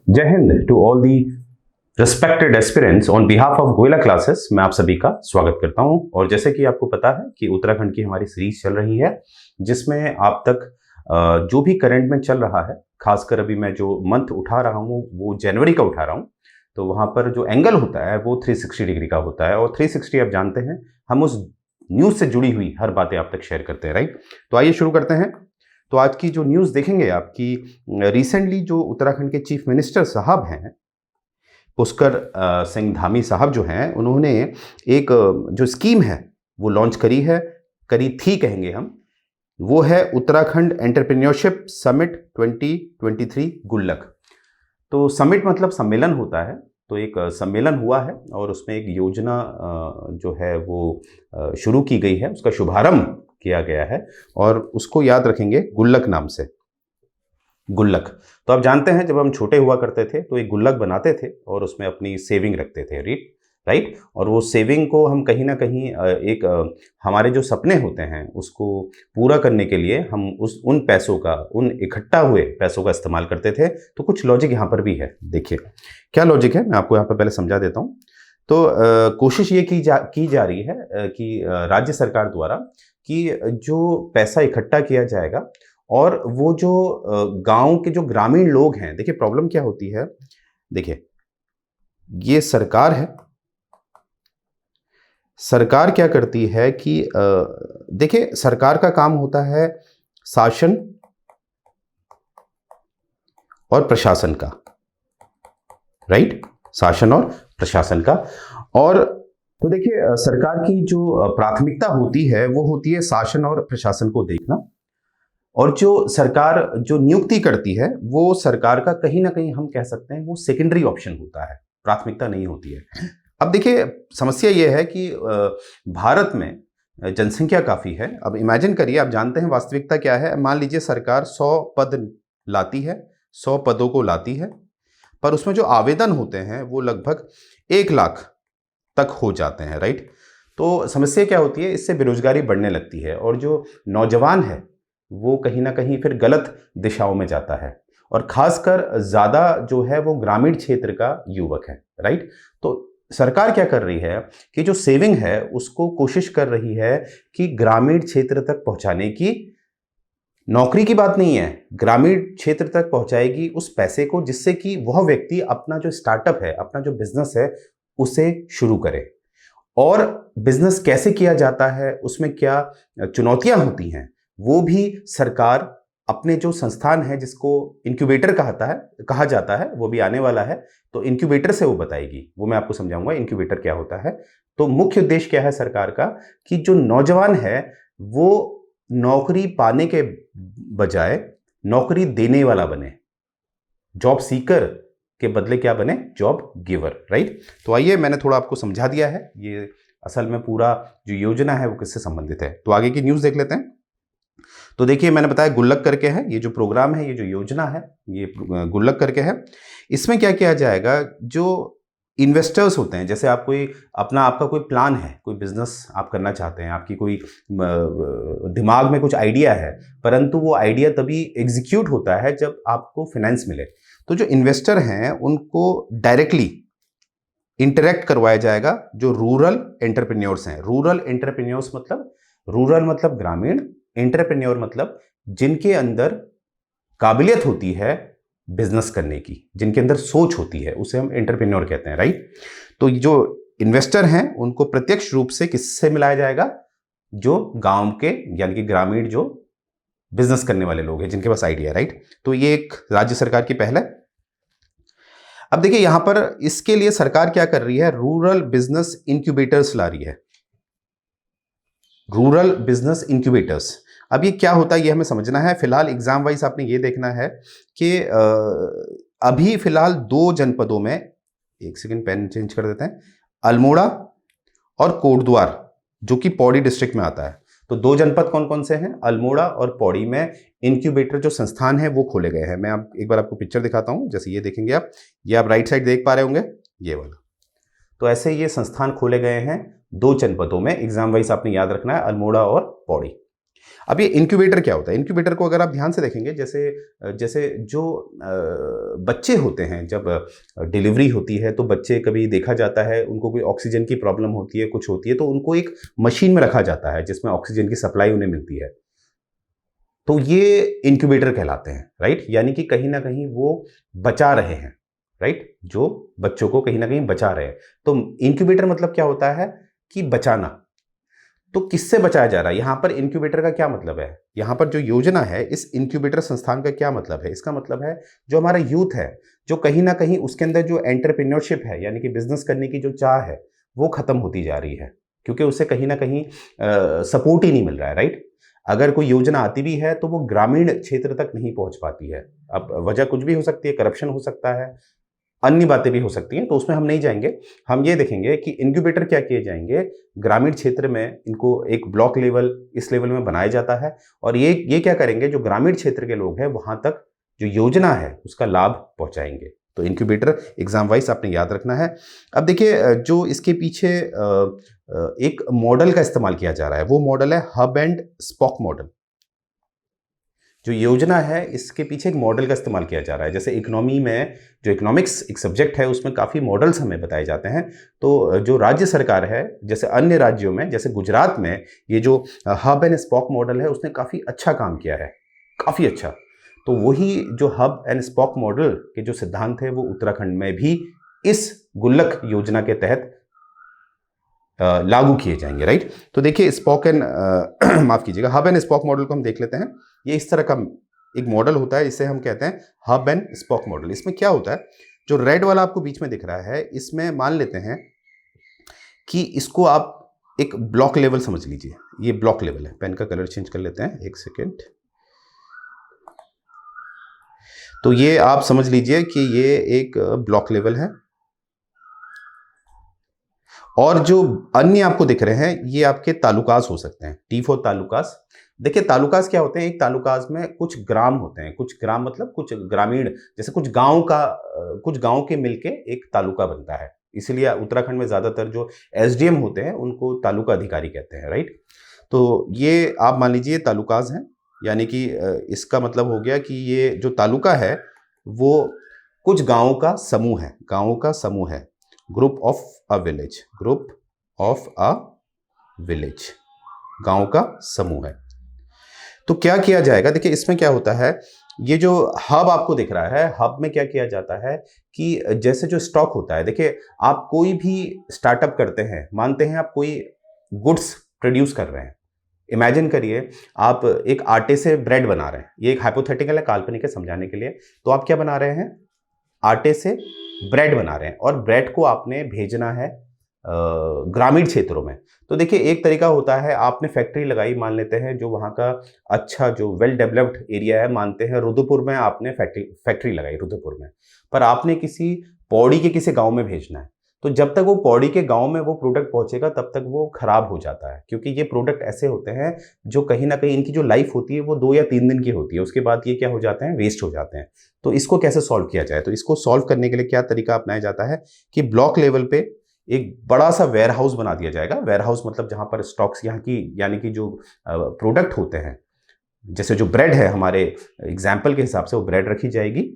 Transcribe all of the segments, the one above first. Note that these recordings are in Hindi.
जय Hind to all the respected aspirants on behalf of Goyla classes. मैं आप सभी का स्वागत करता हूं। और जैसे कि आपको पता है कि उत्तराखंड की हमारी सीरीज चल रही है जिसमें आप तक जो भी करंट में चल रहा है, खासकर अभी मैं जो मंथ उठा रहा हूं वो जनवरी का उठा रहा हूं, तो वहां पर जो एंगल होता है वो 360 डिग्री का होता है। और 360 आप जानते हैं, हम उस न्यूज़ से जुड़ी हुई हर बातें आप तक शेयर करते हैं, राइट। तो आइए शुरू करते हैं। तो आज की जो न्यूज़ देखेंगे आपकी, रिसेंटली जो उत्तराखंड के चीफ मिनिस्टर साहब हैं, पुष्कर सिंह धामी साहब जो हैं, उन्होंने एक जो स्कीम है वो लॉन्च करी है, करी थी कहेंगे हम। वो है उत्तराखंड एंटरप्रेन्योरशिप समिट 2023 गुल्लक। तो समिट मतलब सम्मेलन होता है, तो एक सम्मेलन हुआ है और उसमें एक योजना जो है वो शुरू की गई है, उसका शुभारंभ किया गया है और उसको याद रखेंगे गुल्लक नाम से। गुल्लक तो आप जानते हैं, जब हम छोटे हुआ करते थे तो एक गुल्लक बनाते थे और उसमें अपनी सेविंग रखते थे, राइट। और वो सेविंग को हम कहीं ना कहीं एक हमारे जो सपने होते हैं उसको पूरा करने के लिए हम उन पैसों का, उन इकट्ठा हुए पैसों का इस्तेमाल करते थे। तो कुछ लॉजिक यहाँ पर भी है। देखिए क्या लॉजिक है, मैं आपको यहाँ पर पहले समझा देता हूँ। तो कोशिश ये की जा रही है कि राज्य सरकार द्वारा कि जो पैसा इकट्ठा किया जाएगा और वो जो गांव के जो ग्रामीण लोग हैं, देखिए प्रॉब्लम क्या होती है। देखिए ये सरकार है, सरकार क्या करती है कि देखिए सरकार का काम होता है शासन और प्रशासन का, राइट, शासन और प्रशासन का। और तो देखिए सरकार की जो प्राथमिकता होती है वो होती है शासन और प्रशासन को देखना, और जो सरकार जो नियुक्ति करती है वो सरकार का कहीं ना कहीं हम कह सकते हैं वो सेकेंडरी ऑप्शन होता है, प्राथमिकता नहीं होती है। अब देखिए समस्या ये है कि भारत में जनसंख्या काफ़ी है। अब इमेजिन करिए, आप जानते हैं वास्तविकता क्या है। मान लीजिए सरकार 100 पद लाती है, 100 पदों को लाती है, पर उसमें जो आवेदन होते हैं वो लगभग 1 लाख तक हो जाते हैं, राइट। तो समस्या क्या होती है, इससे बेरोजगारी बढ़ने लगती है और जो नौजवान है वो कहीं ना कहीं फिर गलत दिशाओं में जाता है, और खासकर ज़्यादा जो है वो ग्रामीण क्षेत्र का युवक है, राइट। तो सरकार क्या कर रही है कि जो सेविंग है उसको कोशिश कर रही है कि ग्रामीण क्षेत्र तक पहुंचाने की। नौकरी की बात नहीं है, ग्रामीण क्षेत्र तक पहुंचाएगी उस पैसे को जिससे कि वह व्यक्ति अपना जो स्टार्टअप है, अपना जो बिजनेस है उसे शुरू करे। और बिजनेस कैसे किया जाता है, उसमें क्या चुनौतियां होती हैं, वो भी सरकार अपने जो संस्थान है जिसको इनक्यूबेटर कहा जाता है, वो भी आने वाला है, तो इनक्यूबेटर से वो बताएगी। वो मैं आपको समझाऊंगा इनक्यूबेटर क्या होता है। तो मुख्य उद्देश्य क्या है सरकार का कि जो नौजवान है वो नौकरी पाने के बजाय नौकरी देने वाला बने, जॉब सीकर के बदले क्या बने, जॉब गिवर, राइट। तो आइए मैंने थोड़ा आपको समझा दिया है, ये असल में पूरा जो योजना है वो किससे संबंधित है। तो आगे की न्यूज़ देख लेते हैं। तो देखिए मैंने बताया गुल्लक करके है, ये जो प्रोग्राम है, ये जो योजना है, ये गुल्लक करके है। इसमें क्या किया जाएगा, जो इन्वेस्टर्स होते हैं, जैसे आप कोई आपका कोई प्लान है, कोई बिजनेस आप करना चाहते हैं, आपकी कोई दिमाग में कुछ आइडिया है, परंतु वो आइडिया तभी एग्जीक्यूट होता है जब आपको फाइनेंस मिले। तो जो इन्वेस्टर हैं उनको डायरेक्टली इंटरेक्ट करवाया जाएगा जो रूरल एंटरप्रेन्योर्स हैं। रूरल एंटरप्रेन्योर्स मतलब, रूरल मतलब ग्रामीण, एंटरप्रेन्योर मतलब जिनके अंदर काबिलियत होती है बिजनेस करने की, जिनके अंदर सोच होती है, उसे हम एंटरप्रेन्योर कहते हैं, राइट। तो जो इन्वेस्टर हैं उनको प्रत्यक्ष रूप से किससे मिलाया जाएगा, जो गांव के यानी कि ग्रामीण जो बिजनेस करने वाले लोग हैं, जिनके पास आइडिया, राइट। तो ये एक राज्य सरकार की पहल है। अब देखिए यहां पर इसके लिए सरकार क्या कर रही है, रूरल बिजनेस इंक्यूबेटर्स ला रही है, रूरल बिजनेस इंक्यूबेटर्स। अब ये क्या होता है ये हमें समझना है। फिलहाल एग्जाम वाइज आपने ये देखना है कि अभी फिलहाल 2 जनपदों में, एक सेकंड पेन चेंज कर देते हैं, अल्मोड़ा और कोटद्वार जो कि पौड़ी डिस्ट्रिक्ट में आता है। तो 2 जनपद कौन कौन से हैं, अल्मोड़ा और पौड़ी में इंक्यूबेटर जो संस्थान है वो खोले गए हैं। मैं आप एक बार आपको पिक्चर दिखाता हूं, जैसे ये देखेंगे आप, ये आप राइट साइड देख पा रहे होंगे, ये वाला। तो ऐसे ये संस्थान खोले गए हैं 2 जनपदों में। एग्जाम वाइज आपने याद रखना है, अल्मोड़ा और पौड़ी। अब ये इंक्यूबेटर क्या होता है? इंक्यूबेटर को अगर आप ध्यान से देखेंगे, जैसे जैसे जो बच्चे होते हैं, जब डिलीवरी होती है तो बच्चे, कभी देखा जाता है उनको कोई ऑक्सीजन की प्रॉब्लम होती है, कुछ होती है, तो उनको एक मशीन में रखा जाता है जिसमें ऑक्सीजन की सप्लाई उन्हें मिलती है। तो ये इंक्यूबेटर कहलाते हैं, राइट? यानी कि कहीं ना कहीं वो बचा रहे हैं, राइट? जो बच्चों को कहीं ना कहीं बचा रहे हैं। तो इंक्यूबेटर मतलब क्या होता है कि बचाना। तो किससे बचाया जा रहा है? यहां पर इंक्यूबेटर का क्या मतलब है? यहां पर जो योजना है, इस इंक्यूबेटर संस्थान का क्या मतलब है? इसका मतलब है जो हमारा यूथ है, जो कहीं ना कहीं उसके अंदर जो एंटरप्रेन्योरशिप है, यानी कि बिजनेस करने की जो चाह है, वो खत्म होती जा रही है, क्योंकि उसे कहीं ना कहीं सपोर्ट ही नहीं मिल रहा है, राइट? अगर कोई योजना आती भी है तो वो ग्रामीण क्षेत्र तक नहीं पहुंच पाती है। अब वजह कुछ भी हो सकती है, करप्शन हो सकता है, अन्य बातें भी हो सकती हैं, तो उसमें हम नहीं जाएंगे। हम ये देखेंगे कि इनक्यूबेटर क्या किए जाएंगे, ग्रामीण क्षेत्र में इनको एक ब्लॉक लेवल, इस लेवल में बनाया जाता है, और ये क्या करेंगे, जो ग्रामीण क्षेत्र के लोग हैं वहां तक जो योजना है उसका लाभ पहुंचाएंगे। तो इनक्यूबेटर एग्जाम वाइज आपने याद रखना है। अब देखिए, जो इसके पीछे एक मॉडल का इस्तेमाल किया जा रहा है, वो मॉडल है हब एंड स्पॉक मॉडल। जो योजना है, इसके पीछे एक मॉडल का इस्तेमाल किया जा रहा है। जैसे इकोनॉमी में, जो इकोनॉमिक्स एक सब्जेक्ट है, उसमें काफ़ी मॉडल्स हमें बताए जाते हैं। तो जो राज्य सरकार है, जैसे अन्य राज्यों में, जैसे गुजरात में ये जो हब एंड स्पॉक मॉडल है, उसने काफ़ी अच्छा काम किया है, काफ़ी अच्छा। तो वही जो हब एंड स्पॉक मॉडल के जो सिद्धांत है, वो उत्तराखंड में भी इस गुल्लक योजना के तहत लागू किए जाएंगे, राइट? तो देखिए, स्पॉक एंड माफ कीजिएगा, हब एंड स्पॉक मॉडल को हम देख लेते हैं। ये इस तरह का एक मॉडल होता है, इसे हम कहते हैं हब एंड स्पॉक मॉडल। इसमें क्या होता है, जो रेड वाला आपको बीच में दिख रहा है, इसमें मान लेते हैं कि इसको आप एक ब्लॉक लेवल समझ लीजिए। ये ब्लॉक लेवल है। पेन का कलर चेंज कर लेते हैं, एक सेकेंड। तो ये आप समझ लीजिए कि ये एक ब्लॉक लेवल है, और जो अन्य आपको दिख रहे हैं ये आपके तालुकास हो सकते हैं। T4 तालुकास। देखिए, तालुकास क्या होते हैं? एक तालुकास में कुछ ग्राम होते हैं, कुछ ग्राम मतलब कुछ ग्रामीण, जैसे कुछ गांव का, कुछ गांव के मिलके एक तालुका बनता है। इसीलिए उत्तराखंड में ज्यादातर जो एसडीएम होते हैं उनको तालुका अधिकारी कहते हैं, राइट? तो ये आप मान लीजिए तालुकास हैं, यानी कि इसका मतलब हो गया कि ये जो तालुका है वो कुछ गांवों का समूह है, गांवों का समूह है। Group of a village, group of a village, गांव का समूह है। तो क्या किया जाएगा? देखिए, इसमें क्या होता है, ये जो हब आपको दिख रहा है, हब में क्या किया जाता है कि जैसे जो स्टॉक होता है, देखिए आप कोई भी स्टार्टअप करते हैं, मानते हैं आप कोई गुड्स प्रोड्यूस कर रहे हैं। इमेजिन करिए, आप एक आटे से ब्रेड बना रहे हैं। ये एक हाइपोथेटिकल है, काल्पनिक है, समझाने के लिए। तो आप क्या बना रहे हैं? आटे से ब्रेड बना रहे हैं, और ब्रेड को आपने भेजना है ग्रामीण क्षेत्रों में। तो देखिए, एक तरीका होता है, आपने फैक्ट्री लगाई, मान लेते हैं जो वहाँ का अच्छा जो वेल डेवलप्ड एरिया है, मानते हैं रुद्रपुर में आपने फैक्ट्री लगाई, रुद्रपुर में, पर आपने किसी पौड़ी के किसी गांव में भेजना है। तो जब तक वो पौड़ी के गांव में वो प्रोडक्ट पहुंचेगा, तब तक वो खराब हो जाता है, क्योंकि ये प्रोडक्ट ऐसे होते हैं जो कहीं ना कहीं इनकी जो लाइफ होती है वो 2 या 3 दिन की होती है, उसके बाद ये क्या हो जाते हैं? वेस्ट हो जाते हैं। तो इसको कैसे सॉल्व किया जाए? तो इसको सॉल्व करने के लिए क्या तरीका अपनाया जाता है कि ब्लॉक लेवल पे एक बड़ा सा वेयर हाउस बना दिया जाएगा। वेयर हाउस मतलब जहां पर स्टॉक्स, यहाँ की यानी कि जो प्रोडक्ट होते हैं, जैसे जो ब्रेड है, हमारे एग्जाम्पल के हिसाब से वो ब्रेड रखी जाएगी,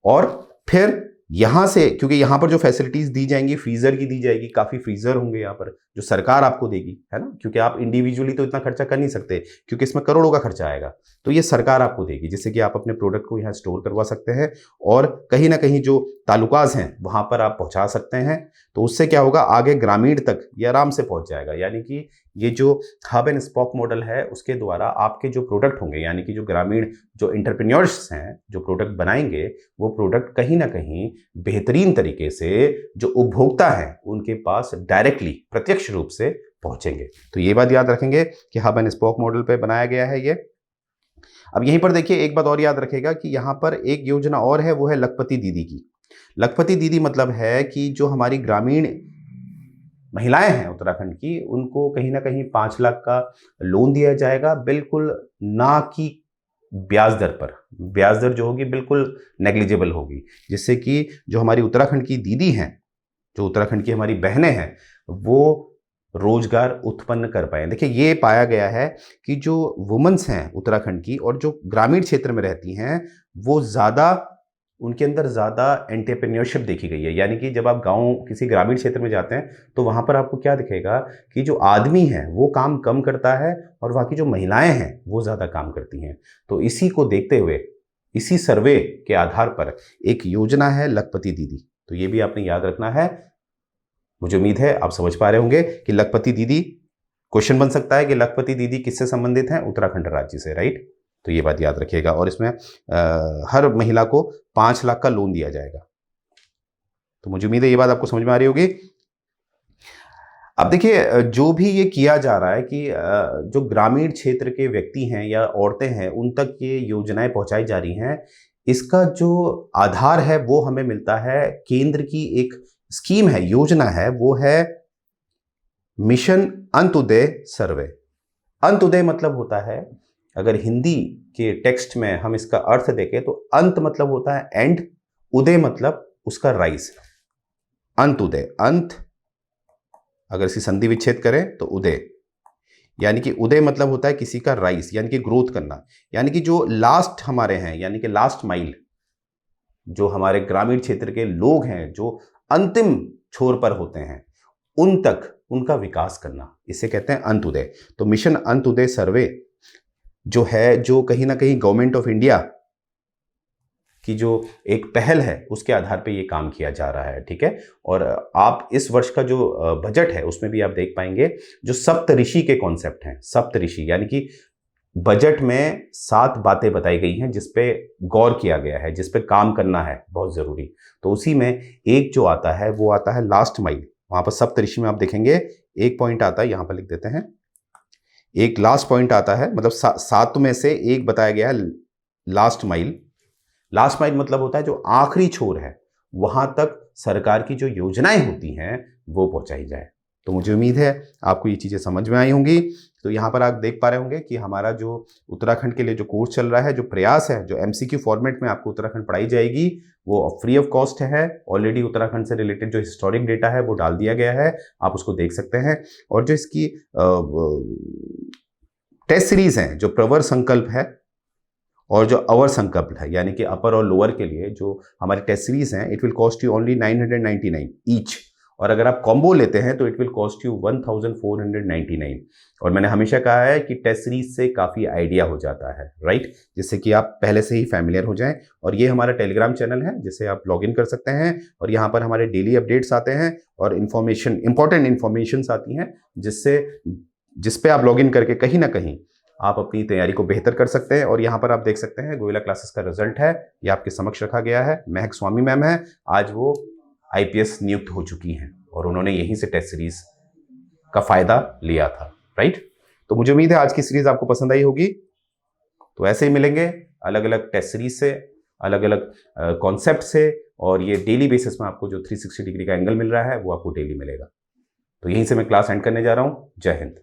और फिर यहां से, क्योंकि यहां पर जो फैसिलिटीज दी जाएंगी, फ्रीजर की दी जाएगी, काफी फ्रीजर होंगे यहाँ पर जो सरकार आपको देगी, है ना? क्योंकि आप इंडिविजुअली तो इतना खर्चा कर नहीं सकते, क्योंकि इसमें करोड़ों का खर्चा आएगा। तो ये सरकार आपको देगी, जिससे कि आप अपने प्रोडक्ट को यहाँ स्टोर करवा सकते हैं, और कहीं ना कहीं जो तालुकाज हैं वहां पर आप पहुंचा सकते हैं। तो उससे क्या होगा, आगे ग्रामीण तक ये आराम से पहुंच जाएगा। यानी कि ये जो हब एंड स्पॉक मॉडल है, उसके द्वारा आपके जो प्रोडक्ट होंगे, यानी कि जो ग्रामीण जो एंटरप्रेन्योर्स हैं, जो प्रोडक्ट बनाएंगे, वो प्रोडक्ट कहीं ना कहीं बेहतरीन तरीके से जो उपभोक्ता हैं उनके पास डायरेक्टली, प्रत्यक्ष रूप से पहुंचेंगे। तो ये बात याद रखेंगे कि हब एंड स्पॉक मॉडल पे बनाया गया है ये। अब यहीं पर देखिए, एक बात और याद रखेगा कि यहां पर एक योजना और है, वो है लखपति दीदी की। लखपति दीदी मतलब है कि जो हमारी ग्रामीण महिलाएं हैं उत्तराखंड की, उनको कहीं ना कहीं 5 लाख का लोन दिया जाएगा, बिल्कुल ना कि ब्याज दर पर। ब्याज दर जो होगी बिल्कुल नेग्लिजिबल होगी, जिससे कि जो हमारी उत्तराखंड की दीदी हैं, जो उत्तराखंड की हमारी बहनें हैं, वो रोजगार उत्पन्न कर पाए। देखिए ये पाया गया है कि जो वुमेन्स हैं उत्तराखंड की और जो ग्रामीण क्षेत्र में रहती हैं वो ज़्यादा, उनके अंदर ज़्यादा एंटरप्रेन्योरशिप देखी गई है। यानी कि जब आप गांव किसी ग्रामीण क्षेत्र में जाते हैं तो वहां पर आपको क्या दिखेगा कि जो आदमी है वो काम कम करता है और वहाँ की जो महिलाएं हैं वो ज़्यादा काम करती हैं। तो इसी को देखते हुए, इसी सर्वे के आधार पर एक योजना है लखपति दीदी, तो ये भी आपने याद रखना है। मुझे उम्मीद है आप समझ पा रहे होंगे कि लखपति दीदी, क्वेश्चन बन सकता है कि लखपति दीदी किससे संबंधित हैं? उत्तराखंड राज्य से, राइट। तो ये बात याद रखिएगा। और इसमें हर महिला को 5 लाख का लोन दिया जाएगा। तो मुझे उम्मीद है ये बात आपको समझ में आ रही होगी। अब देखिए जो भी ये किया जा रहा है कि जो ग्रामीण क्षेत्र के व्यक्ति हैं या औरतें हैं उन तक ये योजनाएं पहुंचाई जा रही हैं, इसका जो आधार है वो हमें मिलता है केंद्र की एक स्कीम है, योजना है, वो है मिशन अंत्योदय सर्वे। अंत्योदय मतलब होता है, अगर हिंदी के टेक्स्ट में हम इसका अर्थ देखें तो अंत मतलब होता है एंड, उदय मतलब उसका राइज। अंत्योदय, अंत अगर इसकी संधि विच्छेद करें तो उदय, यानी कि उदय मतलब होता है किसी का राइज, यानी कि ग्रोथ करना। यानी कि जो लास्ट हमारे हैं, यानी कि लास्ट माइल, जो हमारे ग्रामीण क्षेत्र के लोग हैं जो अंतिम छोर पर होते हैं, उन तक उनका विकास करना, इसे कहते हैं अंत्योदय। तो मिशन अंत्योदय सर्वे जो है, जो कहीं ना कहीं गवर्नमेंट ऑफ इंडिया की जो एक पहल है उसके आधार पे ये काम किया जा रहा है, ठीक है। और आप इस वर्ष का जो बजट है उसमें भी आप देख पाएंगे जो सप्तऋषि के कॉन्सेप्ट हैं। सप्तऋषि यानी कि बजट में 7 बातें बताई गई हैं जिस पे गौर किया गया है, जिस पे काम करना है बहुत जरूरी। तो उसी में एक जो आता है वो आता है लास्ट माइल। वहां पर सप्तऋषि में आप देखेंगे एक पॉइंट आता है, यहां पर लिख देते हैं, एक लास्ट पॉइंट आता है, मतलब 7 में से एक बताया गया है लास्ट माइल। लास्ट माइल मतलब होता है जो आखिरी छोर है, वहां तक सरकार की जो योजनाएं होती हैं वो पहुंचाई जाए। तो मुझे उम्मीद है आपको ये चीज़ें समझ में आई होंगी। तो यहाँ पर आप देख पा रहे होंगे कि हमारा जो उत्तराखंड के लिए जो कोर्स चल रहा है, जो प्रयास है, जो एमसीक्यू फॉर्मेट में आपको उत्तराखंड पढ़ाई जाएगी, वो फ्री ऑफ कॉस्ट है। ऑलरेडी उत्तराखंड से रिलेटेड जो हिस्टोरिक डेटा है वो डाल दिया गया है, आप उसको देख सकते हैं। और जो इसकी टेस्ट सीरीज है, जो प्रवर संकल्प है और जो अवर संकल्प है, यानी कि अपर और लोअर के लिए जो हमारी टेस्ट सीरीज हैं, it will cost you only 999 each. और अगर आप कॉम्बो लेते हैं तो इट विल कॉस्ट यू 1499। और मैंने हमेशा कहा है कि टेस्ट सीरीज से काफ़ी आइडिया हो जाता है, राइट, जिससे कि आप पहले से ही फैमिलियर हो जाएं। और ये हमारा टेलीग्राम चैनल है जिसे आप लॉग इन कर सकते हैं, और यहाँ पर हमारे डेली अपडेट्स आते हैं और इन्फॉर्मेशन, इंपॉर्टेंट इन्फॉर्मेशन आती हैं, जिस पे आप लॉग इन करके कहीं ना कहीं आप अपनी तैयारी को बेहतर कर सकते हैं। और यहाँ पर आप देख सकते हैं गोयला क्लासेस का रिजल्ट है, ये आपके समक्ष रखा गया है। महक स्वामी मैम है, आज वो आईपीएस नियुक्त हो चुकी हैं और उन्होंने यहीं से टेस्ट सीरीज का फायदा लिया था, राइट। तो मुझे उम्मीद है आज की सीरीज आपको पसंद आई होगी। तो ऐसे ही मिलेंगे अलग अलग टेस्ट सीरीज से, अलग अलग कॉन्सेप्ट से, और ये डेली बेसिस में आपको जो 360 डिग्री का एंगल मिल रहा है वो आपको डेली मिलेगा। तो यहीं से मैं क्लास एंड करने जा रहा हूँ। जय हिंद।